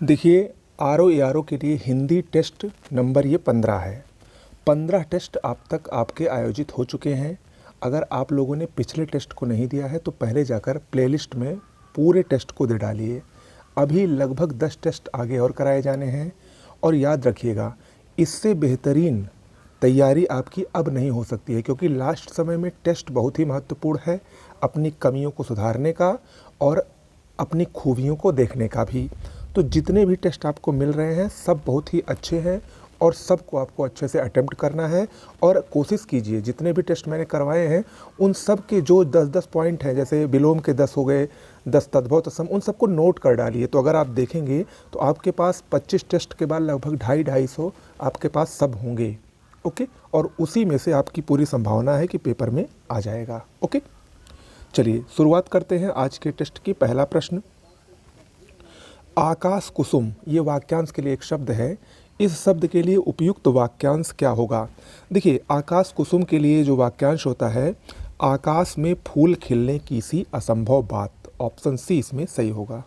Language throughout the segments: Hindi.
देखिए, आर ए आर ओ के लिए हिंदी टेस्ट नंबर ये 15 है। 15 टेस्ट अब तक आपके आयोजित हो चुके हैं। अगर आप लोगों ने पिछले टेस्ट को नहीं दिया है तो पहले जाकर प्लेलिस्ट में पूरे टेस्ट को दे डालिए। अभी लगभग 10 टेस्ट आगे और कराए जाने हैं। और याद रखिएगा, इससे बेहतरीन तैयारी आपकी अब नहीं हो सकती है, क्योंकि लास्ट समय में टेस्ट बहुत ही महत्वपूर्ण है अपनी कमियों को सुधारने का और अपनी खूबियों को देखने का भी। तो जितने भी टेस्ट आपको मिल रहे हैं सब बहुत ही अच्छे हैं और सबको आपको अच्छे से अटेम्प्ट करना है। और कोशिश कीजिए, जितने भी टेस्ट मैंने करवाए हैं उन सब के जो 10-10 पॉइंट हैं, जैसे विलोम के 10 हो गए, 10 तद्भव तत्सम, उन सबको नोट कर डालिए। तो अगर आप देखेंगे तो आपके पास 25 टेस्ट के बाद लगभग 250-250 आपके पास सब होंगे। ओके, और उसी में से आपकी पूरी संभावना है कि पेपर में आ जाएगा। ओके, चलिए शुरुआत करते हैं आज के टेस्ट की। पहला प्रश्न, आकाश कुसुम ये वाक्यांश के लिए एक शब्द है। इस शब्द के लिए उपयुक्त वाक्यांश क्या होगा? देखिए, आकाश कुसुम के लिए जो वाक्यांश होता है, आकाश में फूल खिलने की सी असंभव बात। ऑप्शन सी इसमें सही होगा।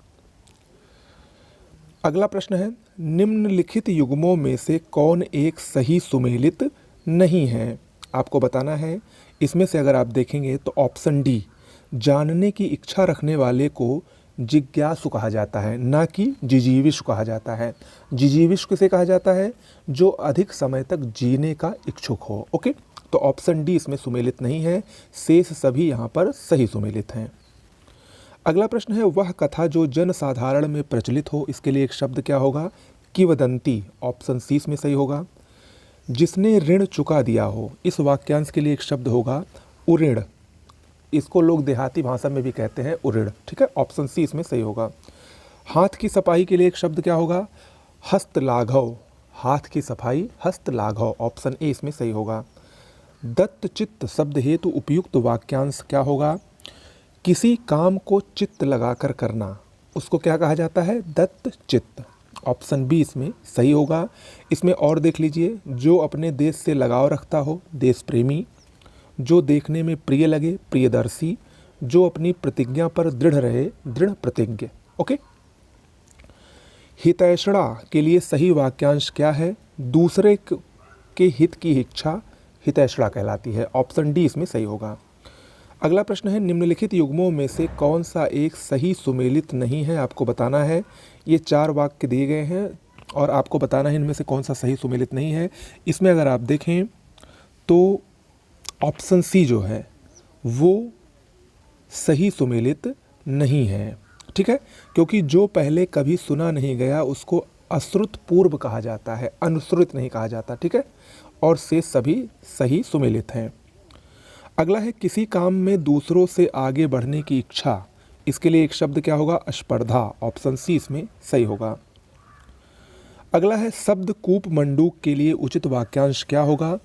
अगला प्रश्न है, निम्नलिखित युग्मों में से कौन एक सही सुमेलित नहीं है? आपको बताना है। इसमें से अगर आप देखेंगे तो ऑप्शन डी, जानने की इच्छा रखने वाले को जिज्ञासु कहा जाता है, ना कि जिजीविषु कहा जाता है। जिजीविषु किसे कहा जाता है? जो अधिक समय तक जीने का इच्छुक हो। ओके, तो ऑप्शन डी इसमें सुमेलित नहीं है, शेष सभी यहाँ पर सही सुमेलित हैं। अगला प्रश्न है, वह कथा जो जन साधारण में प्रचलित हो, इसके लिए एक शब्द क्या होगा? किंवदंती। ऑप्शन सी इसमें सही होगा। जिसने ऋण चुका दिया हो, इस वाक्यांश के लिए एक शब्द होगा उऋण। इसको लोग देहाती भाषा में भी कहते हैं उऋण। ठीक है, ऑप्शन सी इसमें सही होगा। हाथ की सफाई के लिए एक शब्द क्या होगा? हस्तलाघव। हाथ की सफाई हस्तलाघव। ऑप्शन ए इसमें सही होगा। दत्तचित्त शब्द हेतु उपयुक्त वाक्यांश क्या होगा? किसी काम को चित्त लगाकर करना, उसको क्या कहा जाता है? दत्तचित्त। ऑप्शन बी इसमें सही होगा। इसमें और देख लीजिए, जो अपने देश से लगाव रखता हो, देश प्रेमी। जो देखने में प्रिय लगे, प्रियदर्शी। जो अपनी प्रतिज्ञा पर दृढ़ रहे, दृढ़ प्रतिज्ञ। ओके, हितैषणा के लिए सही वाक्यांश क्या है? दूसरे के हित की इच्छा हितैषणा कहलाती है। ऑप्शन डी इसमें सही होगा। अगला प्रश्न है, निम्नलिखित युग्मों में से कौन सा एक सही सुमेलित नहीं है? आपको बताना है। ये 4 वाक्य दिए गए हैं और आपको बताना है इनमें से कौन सा सही सुमेलित नहीं है। इसमें अगर आप देखें तो ऑप्शन सी जो है वो सही सुमेलित नहीं है। ठीक है, क्योंकि जो पहले कभी सुना नहीं गया उसको अश्रुत पूर्व कहा जाता है, अनुश्रुत नहीं कहा जाता। ठीक है, और से सभी सही सुमेलित हैं। अगला है, किसी काम में दूसरों से आगे बढ़ने की इच्छा, इसके लिए एक शब्द क्या होगा? स्पर्धा। ऑप्शन सी इसमें सही होगा। अगला है, शब्द कूप मंडूक के लिए उचित वाक्यांश क्या होगा?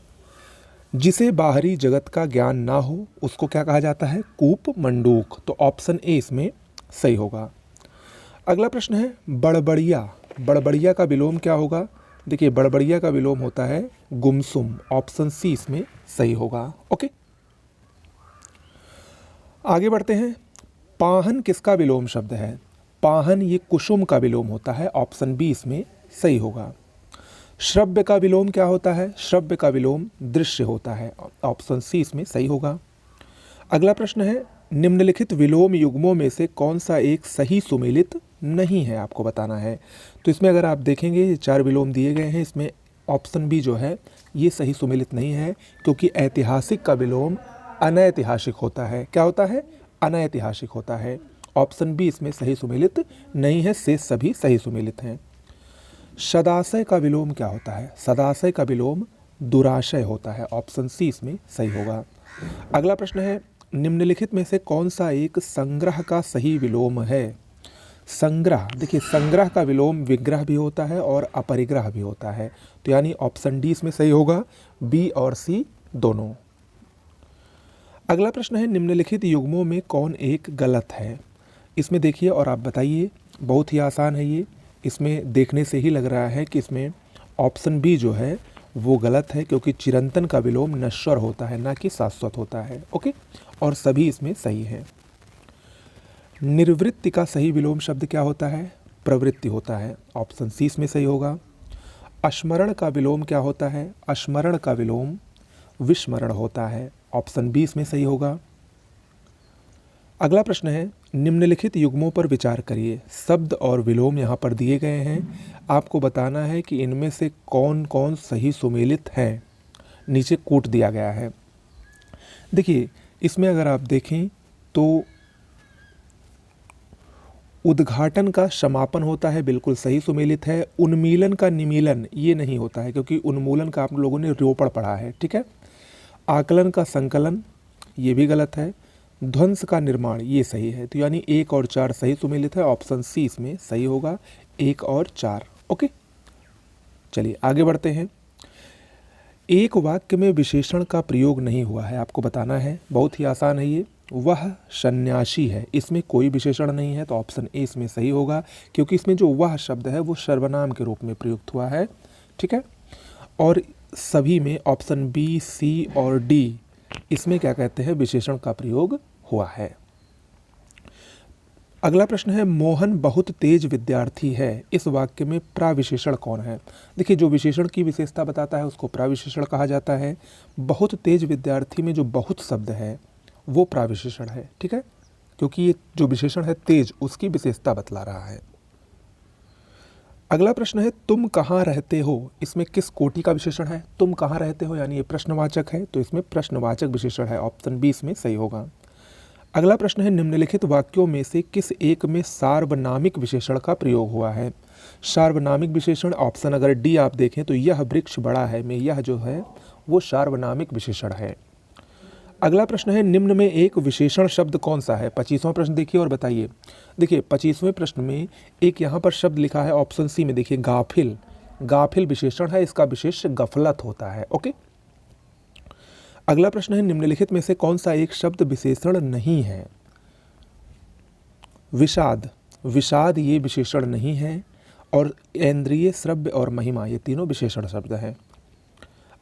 जिसे बाहरी जगत का ज्ञान ना हो उसको क्या कहा जाता है? कूप मंडूक। तो ऑप्शन ए इसमें सही होगा। अगला प्रश्न है, बड़बड़िया। बड़बड़िया का विलोम क्या होगा? देखिए, बड़बड़िया का विलोम होता है गुमसुम। ऑप्शन सी इसमें सही होगा। ओके, आगे बढ़ते हैं। पाहन किसका विलोम शब्द है? पाहन ये कुसुम का विलोम होता है। ऑप्शन बी इसमें सही होगा। श्रव्य का विलोम क्या होता है? श्रव्य का विलोम दृश्य होता है। ऑप्शन सी इसमें सही होगा। अगला प्रश्न है, निम्नलिखित विलोम युग्मों में से कौन सा एक सही सुमेलित नहीं है? आपको बताना है। तो इसमें अगर आप देखेंगे, ये 4 विलोम दिए गए हैं, इसमें ऑप्शन बी जो है ये सही सुमेलित नहीं है, क्योंकि ऐतिहासिक का विलोम अनैतिहासिक होता है। क्या होता है? अनैतिहासिक होता है। ऑप्शन बी इसमें सही सुमेलित नहीं है, शेष सभी सही सुमेलित हैं। सदाशय का विलोम क्या होता है? सदाशय का विलोम दुराशय होता है। ऑप्शन सी इसमें सही होगा। अगला प्रश्न है, निम्नलिखित में से कौन सा एक संग्रह का सही विलोम है? संग्रह, देखिए संग्रह का विलोम विग्रह भी होता है और अपरिग्रह भी होता है। तो यानी ऑप्शन डी इसमें सही होगा, बी और सी दोनों। अगला प्रश्न है, निम्नलिखित युग्मों में कौन एक गलत है? इसमें देखिए और आप बताइए, बहुत ही आसान है ये। इसमें देखने से ही लग रहा है कि इसमें ऑप्शन बी जो है वो गलत है, क्योंकि चिरंतन का विलोम नश्वर होता है, ना कि शाश्वत होता है। ओके, और सभी इसमें सही है। निर्वृत्ति का सही विलोम शब्द क्या होता है? प्रवृत्ति होता है, ऑप्शन सी इसमें सही होगा। स्मरण का विलोम क्या होता है? स्मरण का विलोम विस्मरण होता है, ऑप्शन बी इसमें सही होगा। अगला प्रश्न है, निम्नलिखित युग्मों पर विचार करिए। शब्द और विलोम यहाँ पर दिए गए हैं, आपको बताना है कि इनमें से कौन कौन सही सुमेलित हैं। नीचे कूट दिया गया है। देखिए इसमें अगर आप देखें तो उद्घाटन का समापन होता है, बिल्कुल सही सुमेलित है। उन्मीलन का निमीलन ये नहीं होता है, क्योंकि उन्मूलन का आप लोगों ने रोपण पढ़ा है, ठीक है। आकलन का संकलन ये भी गलत है। ध्वंस का निर्माण ये सही है। तो यानी 1 और 4 सही सुमेलित है, ऑप्शन सी इसमें सही होगा, 1 और 4। ओके, चलिए आगे बढ़ते हैं। एक वाक्य में विशेषण का प्रयोग नहीं हुआ है, आपको बताना है, बहुत ही आसान है ये। वह सन्यासी है, इसमें कोई विशेषण नहीं है, तो ऑप्शन ए इसमें सही होगा, क्योंकि इसमें जो वह शब्द है वो सर्वनाम के रूप में प्रयुक्त हुआ है, ठीक है। और सभी में ऑप्शन बी, सी और डी इसमें क्या कहते हैं, विशेषण का प्रयोग हुआ है। अगला प्रश्न है, मोहन बहुत तेज विद्यार्थी है, इस वाक्य में प्राविशेषण कौन है? देखिए जो विशेषण की विशेषता बताता है उसको प्राविशेषण कहा जाता है। बहुत तेज विद्यार्थी में जो बहुत शब्द है वो प्राविशेषण है, ठीक है, क्योंकि ये जो विशेषण है तेज उसकी विशेषता बतला रहा है। अगला प्रश्न है, तुम कहाँ रहते हो, इसमें किस कोटि का विशेषण है? तुम कहाँ रहते हो यानी ये प्रश्नवाचक है, तो इसमें प्रश्नवाचक विशेषण है, ऑप्शन बी इसमें सही होगा। अगला प्रश्न है, निम्नलिखित वाक्यों में से किस एक में सार्वनामिक विशेषण का प्रयोग हुआ है? सार्वनामिक विशेषण ऑप्शन अगर डी आप देखें तो यह वृक्ष बड़ा है में यह जो है वो सार्वनामिक विशेषण है। अगला प्रश्न है, निम्न में एक विशेषण शब्द कौन सा है? 25वां प्रश्न देखिए और बताइए। देखिए 25वें प्रश्न में एक यहाँ पर शब्द लिखा है ऑप्शन सी में, देखिए गाफिल। गाफिल विशेषण है, इसका विशेष गफलत होता है। ओके, अगला प्रश्न है, निम्नलिखित में से कौन सा एक शब्द विशेषण नहीं है? विषाद। विषाद ये विशेषण नहीं है, और इंद्रिय, श्रव्य और महिमा ये तीनों विशेषण शब्द हैं।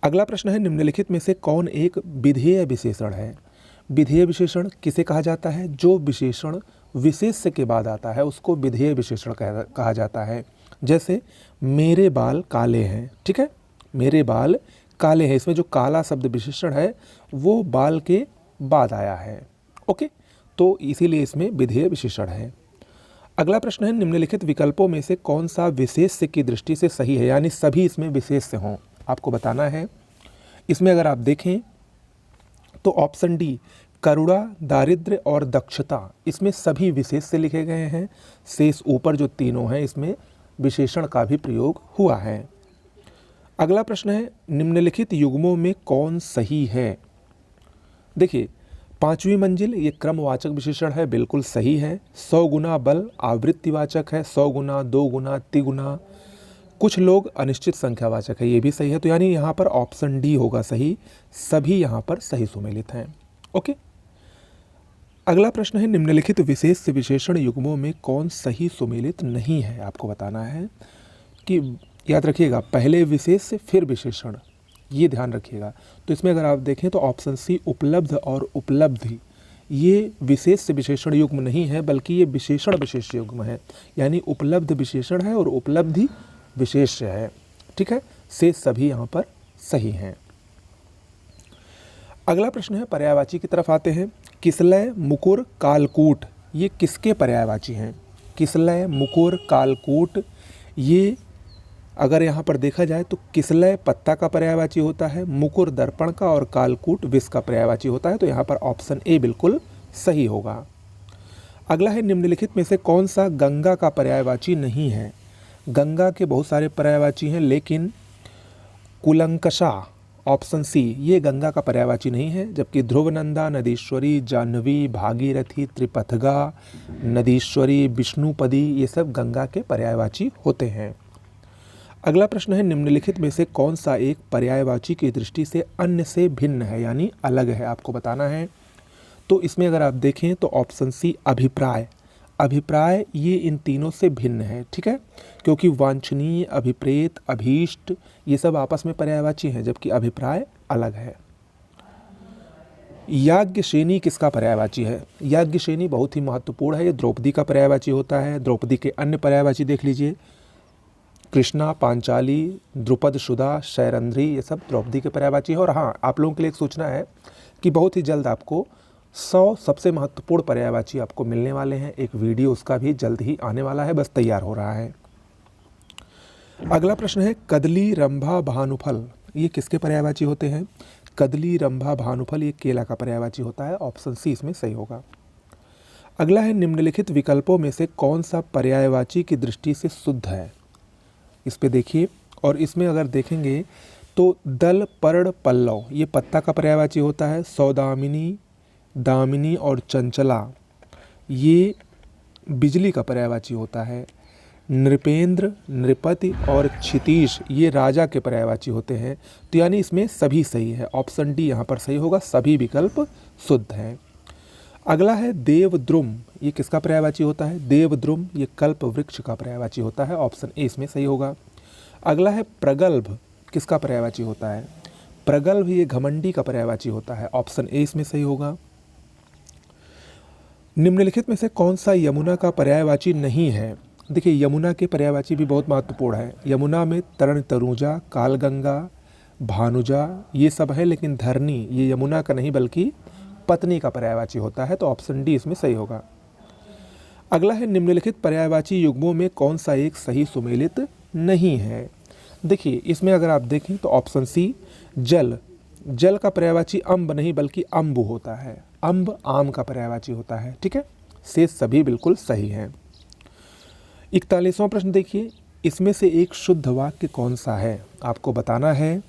अगला प्रश्न है, निम्नलिखित में से कौन एक विधेय विशेषण है? विधेय विशेषण किसे कहा जाता है? जो विशेषण विशेष्य के बाद आता है उसको विधेय विशेषण कहा जाता है। जैसे मेरे बाल काले हैं, ठीक है, मेरे बाल काले हैं, इसमें जो काला शब्द विशेषण है वो बाल के बाद आया है। ओके, तो इसीलिए इसमें विधेय विशेषण है। अगला प्रश्न है, निम्नलिखित विकल्पों में से कौन सा विशेष्य की दृष्टि से सही है, यानी सभी इसमें विशेष्य हों, आपको बताना है। इसमें अगर आप देखें तो ऑप्शन डी करुणा, दारिद्र्य और दक्षता इसमें सभी विशेष्य लिखे गए हैं। शेष ऊपर जो तीनों हैं इसमें विशेषण का भी प्रयोग हुआ है। अगला प्रश्न है, निम्नलिखित युग्मों में कौन सही है? देखिए 5वीं मंजिल ये क्रमवाचक विशेषण है, बिल्कुल सही है। 100 गुना बल आवृत्तिवाचक है, 100 गुना, 2 गुना, तिगुना। कुछ लोग अनिश्चित संख्यावाचक है, ये भी सही है। तो यानी यहाँ पर ऑप्शन डी होगा सही, सभी यहाँ पर सही सुमेलित हैं। ओके, अगला प्रश्न है, निम्नलिखित विशेष से विशेषण युग्मों में कौन सही सुमेलित नहीं है? आपको बताना है कि याद रखिएगा पहले विशेष से फिर विशेषण, ये ध्यान रखिएगा। तो इसमें अगर आप देखें तो ऑप्शन सी उपलब्ध और उपलब्धि ये विशेष से विशेषण युग्म नहीं है, बल्कि ये विशेषण विशेष युग्म है, यानी उपलब्ध विशेषण है और उपलब्धि विशेष्य है, ठीक है। से सभी यहाँ पर सही हैं। अगला प्रश्न है, पर्यायवाची की तरफ आते हैं। किसलय, मुकुर, कालकूट ये किसके पर्यायवाची हैं? किसलय, मुकुर, कालकूट ये अगर यहाँ पर देखा जाए तो किसलय पत्ता का पर्यायवाची होता है, मुकुर दर्पण का और कालकूट विष का पर्यायवाची होता है। तो यहाँ पर ऑप्शन ए बिल्कुल सही होगा। अगला है, निम्नलिखित में से कौन सा गंगा का पर्यायवाची नहीं है? गंगा के बहुत सारे पर्यायवाची हैं, लेकिन कुलंकषा ऑप्शन सी ये गंगा का पर्यायवाची नहीं है, जबकि ध्रुवनंदा, नदीश्वरी, जाह्नवी, भागीरथी, त्रिपथगा, नदीश्वरी, विष्णुपदी ये सब गंगा के पर्यायवाची होते हैं। अगला प्रश्न है, निम्नलिखित में से कौन सा एक पर्यायवाची की दृष्टि से अन्य से भिन्न है, यानी अलग है? आपको बताना है। तो इसमें अगर आप देखें तो ऑप्शन सी अभिप्राय। अभिप्राय ये इन तीनों से भिन्न है, ठीक है, क्योंकि वांछनीय, अभिप्रेत, अभीष्ट ये सब आपस में पर्यायवाची हैं, जबकि अभिप्राय अलग है। याज्ञसेनी किसका पर्यायवाची है? याज्ञसेनी बहुत ही महत्वपूर्ण है, ये द्रौपदी का पर्यायवाची होता है। द्रौपदी के अन्य पर्यायवाची देख लीजिए, कृष्णा, पांचाली, द्रुपद, सुधा, शैरंध्री, ये सब द्रौपदी के पर्यायवाची है। और हाँ, आप लोगों के लिए एक सूचना है कि बहुत ही जल्द आपको 100 सबसे महत्वपूर्ण पर्यायवाची आपको मिलने वाले हैं। एक वीडियो उसका भी जल्द ही आने वाला है, बस तैयार हो रहा है। अगला प्रश्न है कदली, रंभा, भानुफल, ये किसके पर्यायवाची होते हैं? कदली, रंभा, भानुफल ये केला का पर्यायवाची होता है। ऑप्शन सी इसमें सही होगा। अगला है निम्नलिखित विकल्पों में से कौन सा पर्यायवाची की दृष्टि से शुद्ध है? इस पे देखिए, और इसमें अगर देखेंगे तो दल, पर्ण, पल्लव ये पत्ता का पर्यायवाची होता है। सौदामिनी, दामिनी और चंचला ये बिजली का पर्यायवाची होता है। नृपेंद्र, नृपति और क्षितीश ये राजा के पर्यायवाची होते हैं। तो यानी इसमें सभी सही है। ऑप्शन डी यहाँ पर सही होगा, सभी विकल्प शुद्ध हैं। अगला है देवद्रुम, ये किसका पर्यायवाची होता है? देवद्रुम ये कल्प वृक्ष का पर्यायवाची होता है। ऑप्शन ए इसमें सही होगा। अगला है प्रगल्भ, किसका पर्यायवाची होता है? प्रगल्भ ये घमंडी का पर्यायवाची होता है। ऑप्शन ए इसमें सही होगा। निम्नलिखित में से कौन सा यमुना का पर्यायवाची नहीं है? देखिए, यमुना के पर्यायवाची भी बहुत महत्वपूर्ण है। यमुना में तरण, तरुजा, कालगंगा, भानुजा ये सब है, लेकिन धरनी ये यमुना का नहीं बल्कि पत्नी का पर्यायवाची होता है। तो ऑप्शन डी इसमें सही होगा। अगला है निम्नलिखित पर्यायवाची युग्मों में कौन सा एक सही सुमेलित नहीं है? देखिए, इसमें अगर आप देखें तो ऑप्शन सी जल, जल का पर्यायवाची अम्ब नहीं बल्कि अम्बु होता है। अम्ब आम का पर्यायवाची होता है। ठीक है, शेष सभी बिल्कुल सही हैं। 41वां प्रश्न देखिए, इसमें से एक शुद्ध वाक्य कौन सा है? आपको बताना है।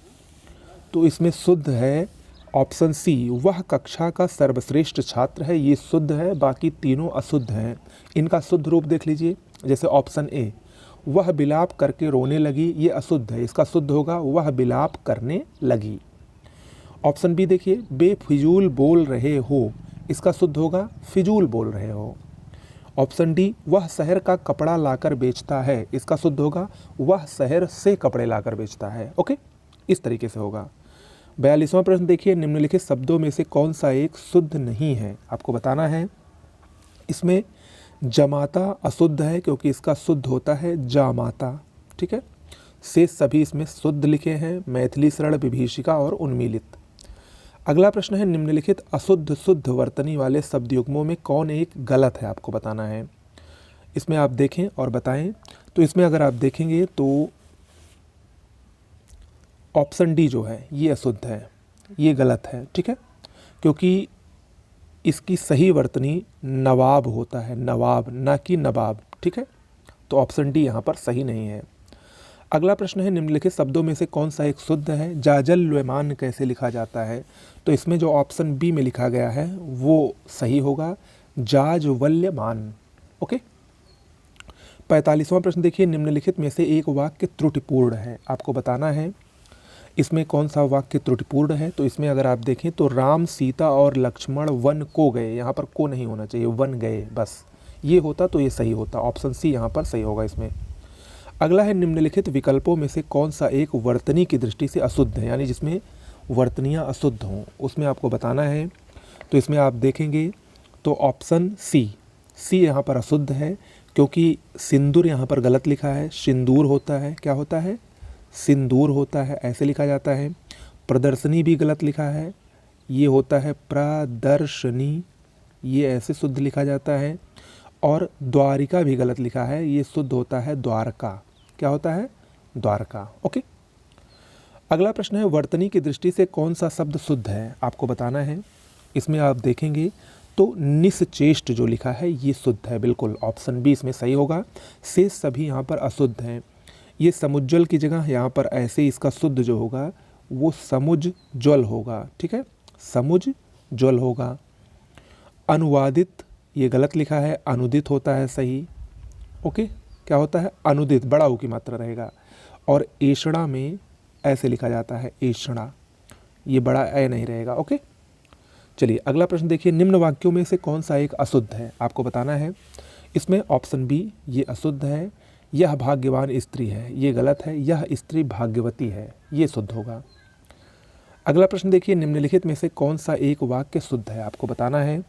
तो इसमें शुद्ध है ऑप्शन सी, वह कक्षा का सर्वश्रेष्ठ छात्र है, ये शुद्ध है। बाकी तीनों अशुद्ध हैं। इनका शुद्ध रूप देख लीजिए, जैसे ऑप्शन ए, वह बिलाप करके रोने लगी, ये अशुद्ध है। इसका शुद्ध होगा वह बिलाप करने लगी। ऑप्शन बी देखिए, बेफिजूल बोल रहे हो, इसका शुद्ध होगा फिजूल बोल रहे हो। ऑप्शन डी, वह शहर का कपड़ा लाकर बेचता है, इसका शुद्ध होगा वह शहर से कपड़े लाकर बेचता है। ओके, इस तरीके से होगा। 42वां प्रश्न देखिए, निम्नलिखित शब्दों में से कौन सा एक शुद्ध नहीं है? आपको बताना है। इसमें जमाता अशुद्ध है क्योंकि इसका शुद्ध होता है जामाता। ठीक है, शेष सभी इसमें शुद्ध लिखे हैं, मैथिली, सरल, विभीषिका और उन्मीलित। अगला प्रश्न है निम्नलिखित अशुद्ध शुद्ध वर्तनी वाले शब्द युग्मों में कौन एक गलत है? आपको बताना है। इसमें आप देखें और बताएं। तो इसमें अगर आप देखेंगे तो ऑप्शन डी जो है ये अशुद्ध है, ये गलत है। ठीक है, क्योंकि इसकी सही वर्तनी नवाब होता है, नवाब ना कि नवाब। ठीक है, तो ऑप्शन डी यहाँ पर सही नहीं है। अगला प्रश्न है निम्नलिखित शब्दों में से कौन सा एक शुद्ध है? जाजल्यमान कैसे लिखा जाता है? तो इसमें जो ऑप्शन बी में लिखा गया है वो सही होगा, जाज्वल्यमान। ओके, 45वां प्रश्न देखिए, निम्नलिखित में से एक वाक्य त्रुटिपूर्ण है। आपको बताना है इसमें कौन सा वाक्य त्रुटिपूर्ण है। तो इसमें अगर आप देखें तो राम, सीता और लक्ष्मण वन को गए, यहाँ पर को नहीं होना चाहिए, वन गए बस, ये होता तो ये सही होता। ऑप्शन सी यहाँ पर सही होगा इसमें। अगला है निम्नलिखित विकल्पों में से कौन सा एक वर्तनी की दृष्टि से अशुद्ध है, यानी जिसमें वर्तनियाँ अशुद्ध हों, उसमें आपको बताना है। तो इसमें आप देखेंगे तो ऑप्शन सी, सी यहाँ पर अशुद्ध है क्योंकि सिंदूर यहाँ पर गलत लिखा है, सिंदूर होता है, क्या होता है? सिंदूर होता है, ऐसे लिखा जाता है। प्रदर्शनी भी गलत लिखा है, ये होता है प्रदर्शनी, ये ऐसे शुद्ध लिखा जाता है। और द्वारिका भी गलत लिखा है, ये शुद्ध होता है द्वारका, क्या होता है? द्वारका। ओके, अगला प्रश्न है वर्तनी की दृष्टि से कौन सा शब्द शुद्ध है? आपको बताना है। इसमें आप देखेंगे तो निश्चेष्ट जो लिखा है ये शुद्ध है, बिल्कुल ऑप्शन बी इसमें सही होगा। शेष सभी यहाँ पर अशुद्ध हैं। ये समुज्ज्वल की जगह यहाँ पर ऐसे इसका शुद्ध जो होगा वो समुज्ज्वल होगा। ठीक है, समुज्ज्वल होगा। अनुवादित ये गलत लिखा है, अनुदित होता है सही। ओके, क्या होता है? अनुदित, बड़ा ऊ की मात्रा रहेगा। और ऐषणा में ऐसे लिखा जाता है, ऐषणा, ये बड़ा ए नहीं रहेगा। ओके, चलिए अगला प्रश्न देखिए, निम्न वाक्यों में से कौन सा एक अशुद्ध है? आपको बताना है। इसमें ऑप्शन बी ये अशुद्ध है, यह भाग्यवान स्त्री है, ये गलत है। यह स्त्री भाग्यवती है, ये शुद्ध होगा। अगला प्रश्न देखिए, निम्नलिखित में से कौन सा एक वाक्य शुद्ध है, आपको बताना है।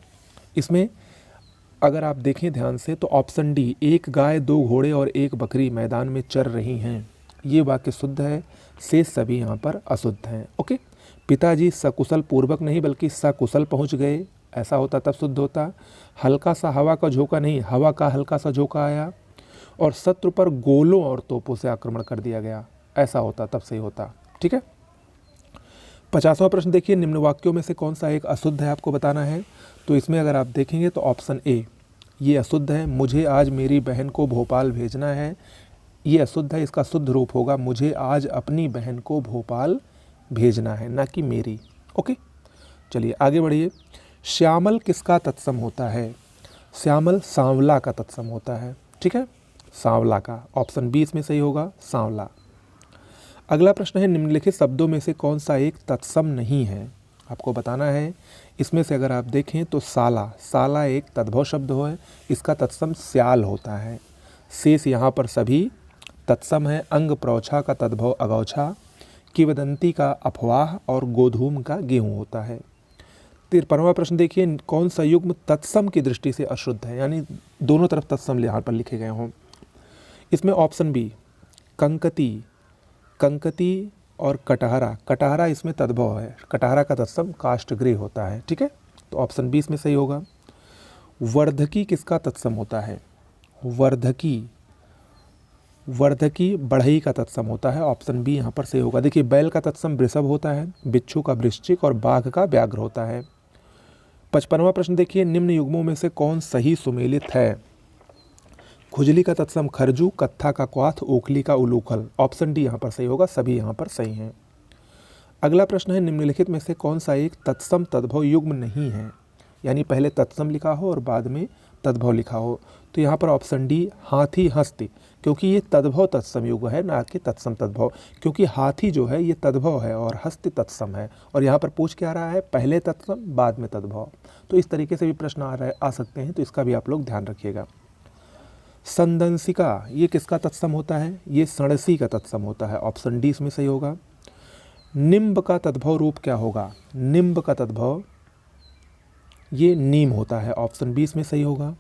इसमें अगर आप देखें ध्यान से तो ऑप्शन डी, एक गाय, दो घोड़े और एक बकरी मैदान में चर रही हैं, ये वाक्य शुद्ध है। शेष सभी यहाँ पर अशुद्ध हैं। ओके, पिताजी सकुशल पूर्वक नहीं बल्कि सकुशल पहुँच गए, ऐसा होता तब शुद्ध होता। हल्का सा हवा का झोंका नहीं, हवा का हल्का सा झोंका आया। और शत्रु पर गोलों और तोपों से आक्रमण कर दिया गया, ऐसा होता तब सही होता। ठीक है, 50वां प्रश्न देखिए, निम्न वाक्यों में से कौन सा एक अशुद्ध है, आपको बताना है। तो इसमें अगर आप देखेंगे तो ऑप्शन ए ये अशुद्ध है, मुझे आज मेरी बहन को भोपाल भेजना है, ये अशुद्ध है। इसका शुद्ध रूप होगा मुझे आज अपनी बहन को भोपाल भेजना है, ना कि मेरी। ओके, चलिए आगे बढ़िए। श्यामल किसका तत्सम होता है? श्यामल सांवला का तत्सम होता है। ठीक है, सांवला का, ऑप्शन बी इसमें सही होगा, सांवला। अगला प्रश्न है, निम्नलिखित शब्दों में से कौन सा एक तत्सम नहीं है, आपको बताना है। इसमें से अगर आप देखें तो साला, साला एक तद्भव शब्द है, इसका तत्सम स्याल होता है। शेष यहाँ पर सभी तत्सम है। अंग प्रौछा का तद्भव अगौछा, किंवदंती का अफवाह और गोधूम का गेहूँ होता है। 53वां प्रश्न देखिए, कौन सा युग्म तत्सम की दृष्टि से अशुद्ध है, यानी दोनों तरफ तत्सम यहाँ पर लिखे गए हों। इसमें ऑप्शन बी, कंकती, कंकती और कटहरा, कटहरा इसमें तद्भव है, कटहरा का तत्सम काष्ठगृह होता है। ठीक है, तो ऑप्शन बी इसमें सही होगा। वर्धकी किसका तत्सम होता है? वर्धकी, वर्धकी बढ़ई का तत्सम होता है, ऑप्शन बी यहाँ पर सही होगा। देखिए, बैल का तत्सम वृषभ होता है, बिच्छू का वृश्चिक और बाघ का व्याघ्र होता है। 55वां प्रश्न देखिए, निम्न युग्मों में से कौन सही सुमेलित है? खुजली का तत्सम खरजू, कत्था का क्वाथ, ओखली का उलूखल, ऑप्शन डी यहाँ पर सही होगा, सभी यहाँ पर सही हैं। अगला प्रश्न है, निम्नलिखित में से कौन सा एक तत्सम तद्भव युग्म नहीं है, यानी पहले तत्सम लिखा हो और बाद में तद्भव लिखा हो। तो यहाँ पर ऑप्शन डी, हाथी हस्ती, क्योंकि ये तद्भव तत्सम युग्म है, ना कि तत्सम तद्भव, क्योंकि हाथी जो है ये तद्भव है और हस्ती तत्सम है। और यहाँ पर पूछ क्या रहा है, पहले तत्सम बाद में तद्भव। तो इस तरीके से भी प्रश्न आ सकते हैं, तो इसका भी आप लोग ध्यान रखिएगा। संदंसिका, ये किसका तत्सम होता है? ये सड़सी का तत्सम होता है, ऑप्शन डी इसमें सही होगा। निम्ब का तद्भव रूप क्या होगा? निम्ब का तद्भव ये नीम होता है, ऑप्शन बी इसमें सही होगा।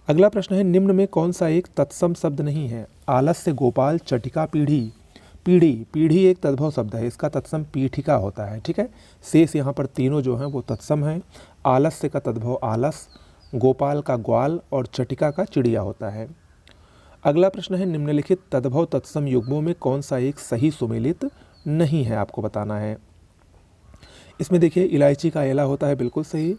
अगला प्रश्न है, निम्न में कौन सा एक तत्सम शब्द नहीं है? आलस्य गोपाल, चटिका पीढ़ी, पीढ़ी, पीढ़ी एक तद्भव शब्द है, इसका तत्सम पीठिका होता है। ठीक है, शेष यहाँ पर तीनों जो हैं वो तत्सम हैं। आलस्य का तद्भव आलस, गोपाल का ग्वाल और चटिका का चिड़िया होता है। अगला प्रश्न है, निम्नलिखित तद्भव तत्सम युग्मों में कौन सा एक सही सुमेलित नहीं है, आपको बताना है। इसमें देखिए, इलायची का एला होता है, बिल्कुल सही।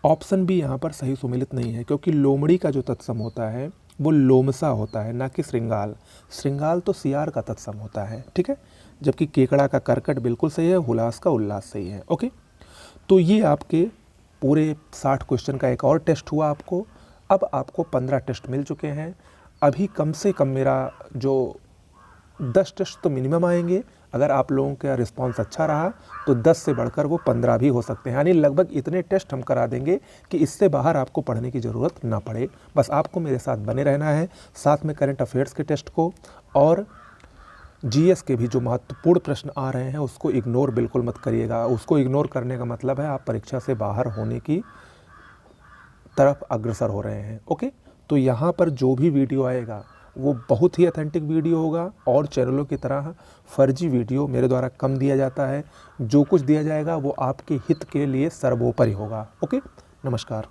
ऑप्शन बी यहाँ पर सही सुमेलित नहीं है, क्योंकि लोमड़ी का जो तत्सम होता है वो लोमसा होता है, ना कि श्रृंगाल। श्रृंगाल तो सियार का तत्सम होता है। ठीक है, जबकि केकड़ा का करकट बिल्कुल सही है, हुलास का उल्लास सही है। ओके, तो ये आपके पूरे 60 क्वेश्चन का एक और टेस्ट हुआ आपको। अब आपको 15 टेस्ट मिल चुके हैं। अभी कम से कम मेरा जो 10 टेस्ट तो मिनिमम आएंगे। अगर आप लोगों का रिस्पांस अच्छा रहा तो 10 से बढ़कर वो 15 भी हो सकते हैं, यानी लगभग इतने टेस्ट हम करा देंगे कि इससे बाहर आपको पढ़ने की ज़रूरत ना पड़े। बस आपको मेरे साथ बने रहना है, साथ में करंट अफेयर्स के टेस्ट को और जीएस के भी जो महत्वपूर्ण प्रश्न आ रहे हैं उसको इग्नोर बिल्कुल मत करिएगा। उसको इग्नोर करने का मतलब है आप परीक्षा से बाहर होने की तरफ अग्रसर हो रहे हैं। ओके, तो यहाँ पर जो भी वीडियो आएगा वो बहुत ही ऑथेंटिक वीडियो होगा, और चैनलों की तरह फर्जी वीडियो मेरे द्वारा कम दिया जाता है। जो कुछ दिया जाएगा वो आपके हित के लिए सर्वोपरि होगा। ओके, नमस्कार।